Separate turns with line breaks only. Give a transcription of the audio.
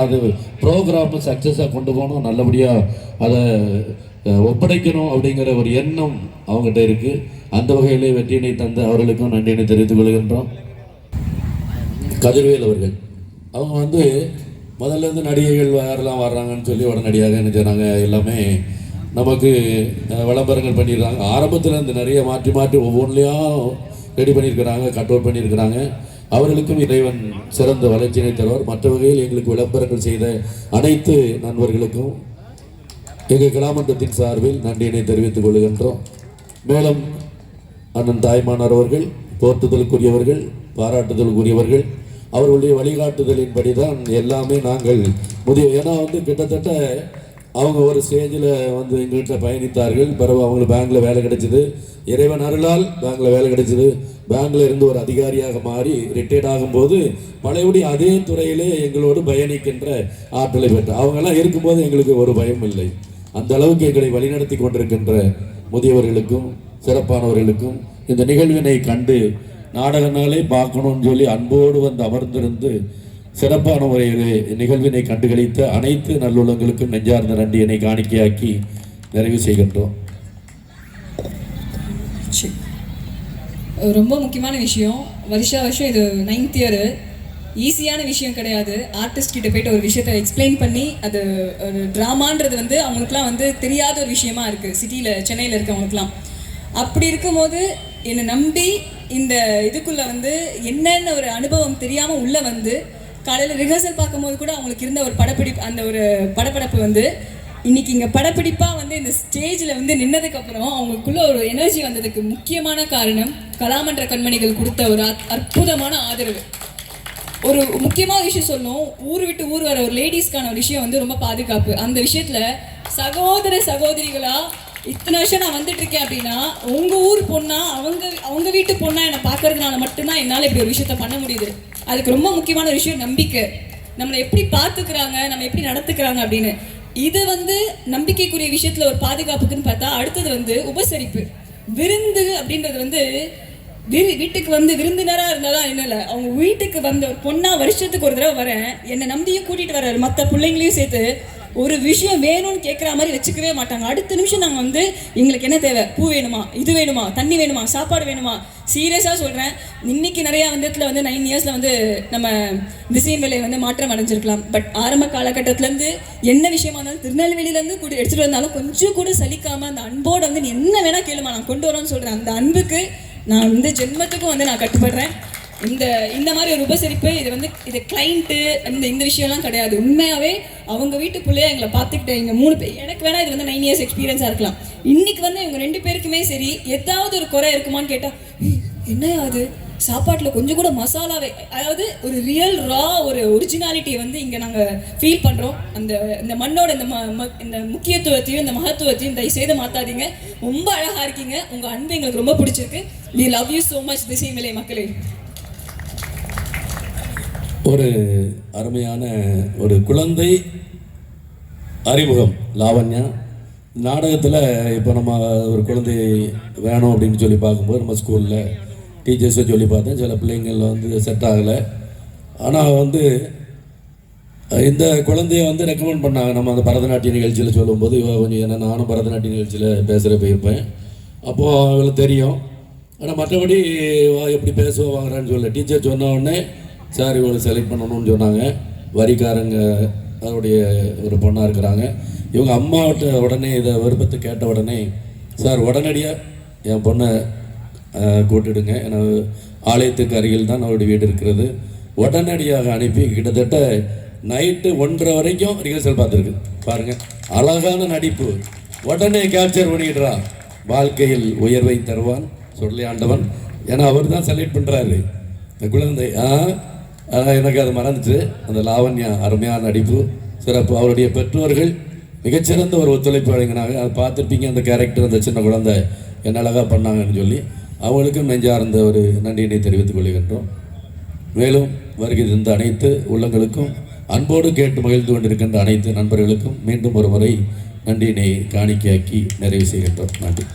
அது ப்ரோக்ராம் சக்ஸஸாக கொண்டு போகணும், நல்லபடியாக அதை ஒப்படைக்கணும் அப்படிங்கிற ஒரு எண்ணம் அவங்ககிட்ட இருக்குது. அந்த வகையிலே வெற்றியினை தந்த அவர்களுக்கும் நன்றியினை தெரிவித்துக் கொள்கின்றோம். கதிர்வேல் அவர்கள் அவங்க முதல்ல இருந்து நடிகைகள் யாரெல்லாம் வர்றாங்கன்னு சொல்லி உடனடியாக என்ன செய்கிறாங்க, எல்லாமே நமக்கு விளம்பரங்கள் பண்ணிடுறாங்க. ஆரம்பத்தில் இருந்து நிறைய மாற்றி மாற்றி ஒவ்வொன்றிலையும் ரெடி பண்ணியிருக்கிறாங்க, கட் அவுட் பண்ணியிருக்கிறாங்க. அவர்களுக்கும் இறைவன் சிறந்த வளர்ச்சியினை தருவார். மற்ற வகையில் எங்களுக்கு விளம்பரங்கள் செய்த அனைத்து நண்பர்களுக்கும் எங்கள் கலாமன்றத்தின் சார்பில் நன்றியினை தெரிவித்துக் கொள்கின்றோம். மேலும் அண்ணன் தாய்மானார் அவர்கள் போற்றுதலுக்குரியவர்கள், பாராட்டுதலுக்குரியவர்கள். அவர்களுடைய வழிகாட்டுதலின்படி தான் எல்லாமே நாங்கள் ஏன்னா கிட்டத்தட்ட அவங்க ஒரு ஸ்டேஜில் எங்கள்கிட்ட பயணித்தார்கள். பிறகு அவங்களுக்கு பேங்கில் வேலை கிடைச்சிது. இறைவன் அருளால் பேங்கில் வேலை கிடைச்சிது. பேங்கில் இருந்து ஒரு அதிகாரியாக மாறி ரிட்டையர்ட் ஆகும்போது பழையபடி அதே துறையிலே எங்களோடு பயணிக்கின்ற ஆற்றலை பெற்றார். அவங்கெல்லாம் இருக்கும்போது எங்களுக்கு ஒரு பயம் இல்லை. அந்த அளவுக்கு எங்களை வழிநடத்தி கொண்டிருக்கின்ற முதியவர்களுக்கும் சிறப்பானவர்களுக்கும் இந்த நிகழ்வினை கண்டு நாடகனாலே பார்க்கணும்னு சொல்லி அன்போடு அமர்ந்திருந்து சிறப்பான முறையிலே நிகழ்வினை கண்டுகளித்த அனைத்து நல்லுள்ளங்களுக்கும் நெஞ்சார்ந்த நன்றியினை காணிக்கையாக்கி நிறைவு செய்கின்றோம்.
ரொம்ப முக்கியமான விஷயம், வருஷம் இது 9th இயர். ஈஸியான விஷயம் கிடையாது. ஆர்டிஸ்ட் கிட்ட போயிட்டு ஒரு விஷயத்தை எக்ஸ்பிளைன் பண்ணி அது ஒரு ட்ராமான்றது அவங்களுக்குலாம் தெரியாத ஒரு விஷயமா இருக்குது சிட்டியில், சென்னையில் இருக்கவங்களுக்குலாம். அப்படி இருக்கும்போது என்னை நம்பி இந்த இதுக்குள்ளே என்னென்ன ஒரு அனுபவம் தெரியாமல் உள்ளே காலையில் ரிஹர்சல் பார்க்கும்போது கூட அவங்களுக்கு இருந்த ஒரு படப்பிடிப்பு, அந்த ஒரு படப்படப்பு இன்னைக்கு இங்கே படப்பிடிப்பாக இந்த ஸ்டேஜில் நின்னதுக்கப்புறம் அவங்களுக்குள்ள ஒரு எனர்ஜி வந்ததுக்கு முக்கியமான காரணம் கலாமன்ற கண்மணிகள் கொடுத்த ஒரு அற்புதமான ஆதரவு. ஒரு முக்கியமான விஷயம் சொல்லணும், ஊர் விட்டு ஊர் வர ஒரு லேடிஸ்க்கான ஒரு விஷயம் ரொம்ப பாதுகாப்பு. அந்த விஷயத்தில் சகோதர சகோதரிகளா இத்தனை வருஷம் நான் வந்துட்டு இருக்கேன் அப்படின்னா உங்கள் ஊர் பொண்ணா அவங்க வீட்டு பொண்ணா என்னை பார்க்கறதுனால மட்டும்தான் என்னால் இப்படி ஒரு விஷயத்த பண்ண முடியுது. அதுக்கு ரொம்ப முக்கியமான ஒரு விஷயம் நம்பிக்கை. நம்மளை எப்படி பார்த்துக்கிறாங்க, நம்ம எப்படி நடத்துக்கிறாங்க அப்படின்னு. இது நம்பிக்கைக்குரிய விஷயத்துல ஒரு பாதுகாப்புக்குன்னு பார்த்தா அடுத்தது உபசரிப்பு, விருந்து அப்படின்றது வீட்டுக்கு விருந்தினராக இருந்தாலும் என்ன இல்லை, அவங்க வீட்டுக்கு ஒரு பொண்ணா வருஷத்துக்கு ஒரு தடவை வரேன், என்னை நம்பியும் கூட்டிகிட்டு வர்றாரு, மற்ற பிள்ளைங்களையும் சேர்த்து ஒரு விஷயம் வேணும்னு கேட்குற மாதிரி வச்சுக்கவே மாட்டாங்க. அடுத்த நிமிஷம் நாங்கள் எங்களுக்கு என்ன தேவை, பூ வேணுமா, இது வேணுமா, தண்ணி வேணுமா, சாப்பாடு வேணுமா. சீரியஸாக சொல்கிறேன், இன்னைக்கு நிறையா இடத்துல 9 இயர்ஸில் நம்ம திசையின் வேலை மாற்றம் அடைஞ்சிருக்கலாம். பட் ஆரம்ப காலகட்டத்திலேருந்து என்ன விஷயமா இருந்தாலும் திருநெல்வேலியிலேருந்து கூட எடுத்துகிட்டு வந்தாலும் கொஞ்சம் கூட சலிக்காமல் அந்த அன்போடு நீ என்ன வேணால் கேளுமா நான் கொண்டு வரோன்னு சொல்கிறேன். அந்த அன்புக்கு நான் ஜென்மத்துக்கும் நான் கட்டுப்படுறேன். இந்த மாதிரி ஒரு உபசரிப்பு இது கிளைண்ட்டு இந்த விஷயம்லாம் கிடையாது. உண்மையாகவே அவங்க வீட்டு பிள்ளைய எங்களை பார்த்துக்கிட்டேன். இங்கே 3 பேர், எனக்கு வேணா இது 9 இயர்ஸ் எக்ஸ்பீரியன்ஸாக இருக்கலாம். இன்னைக்கு இவங்க 2 பேருக்குமே சரி ஏதாவது ஒரு குறை இருக்குமான்னு கேட்டால் என்ன அது சாப்பாட்டில் கொஞ்சம் கூட மசாலாவே, அதாவது ஒரு ரியல் ரா ஒரு ஒரிஜினாலிட்டியை இங்கே நாங்கள் ஃபீல் பண்ணுறோம். இந்த மண்ணோட இந்த முக்கியத்துவத்தையும் இந்த மகத்துவத்தையும் தயவு செய்து மாற்றாதீங்க. ரொம்ப அழகாக இருக்கீங்க. உங்கள் அன்பு எங்களுக்கு ரொம்ப பிடிச்சிருக்கு. We love you so much Thisaimalai மக்களே.
ஒரு அருமையான ஒரு குழந்தை அறிமுகம் லாவண்யா நாடகத்தில். இப்போ நம்ம ஒரு குழந்தை வேணும் அப்படின்னு சொல்லி பார்க்கும்போது நம்ம ஸ்கூலில் டீச்சர்ஸை சொல்லி பார்த்தேன், சில பிள்ளைங்கள் செட் ஆகலை. ஆனால் இந்த குழந்தைய ரெக்கமெண்ட் பண்ணாங்க. நம்ம அந்த பரதநாட்டிய நிகழ்ச்சியில் சொல்லும்போது இவ கொஞ்சம், ஏன்னா நானும் பரதநாட்டிய நிகழ்ச்சியில் பேசுகிற போயிருப்பேன், அப்போது அவங்களுக்கு தெரியும். ஆனால் மற்றபடி எப்படி பேசுவா வாங்குறான்னு சொல்ல டீச்சர் சொன்ன உடனே சார் இவங்களை செலக்ட் பண்ணணும்னு சொன்னாங்க. வரிக்காரங்க அதோடைய ஒரு பொண்ணாக இருக்கிறாங்க. இவங்க அம்மாவிட்ட உடனே இதை விருப்பத்தை கேட்ட உடனே சார் உடனடியாக என் பொண்ணை கூட்டிடுங்க, ஏன்னா ஆலயத்துக்கு அருகில் தான் அவருடைய வீடு இருக்கிறது. உடனடியாக அனுப்பி கிட்டத்தட்ட நைட்டு 1:30 வரைக்கும் ரிஹர்சல் பார்த்துருக்கு பாருங்கள். அழகான நடிப்பு, உடனே கேப்சர் பண்ணிக்கிட்டுறா. வாழ்க்கையில் உயர்வை தருவான் சொல்லி ஆண்டவன், ஏன்னா அவர் தான் செலக்ட் பண்ணுறாரு இந்த குழந்தை. எனக்கு அது மறந்துச்சு. அந்த லாவண்யா அருமையான நடிப்பு, சிறப்பு. அவருடைய பெற்றோர்கள் மிகச்சிறந்த ஒரு ஒத்துழைப்பு வழங்கினாங்க. அதை பார்த்துருப்பீங்க, அந்த கேரக்டர் அந்த சின்ன குழந்தை என்ன அழகாக பண்ணாங்கன்னு சொல்லி அவங்களுக்கும் நெஞ்சார்ந்த ஒரு நன்றியினை தெரிவித்துக் கொள்கின்றோம். மேலும் வருகை தந்த அனைத்து உள்ளங்களுக்கும், அன்போடு கேட்டு மகிழ்ந்து கொண்டிருக்கின்ற அனைத்து நண்பர்களுக்கும் மீண்டும் ஒரு முறை நன்றியினை காணிக்கையாக்கி நிறைவு செய்கின்றோம். நன்றி.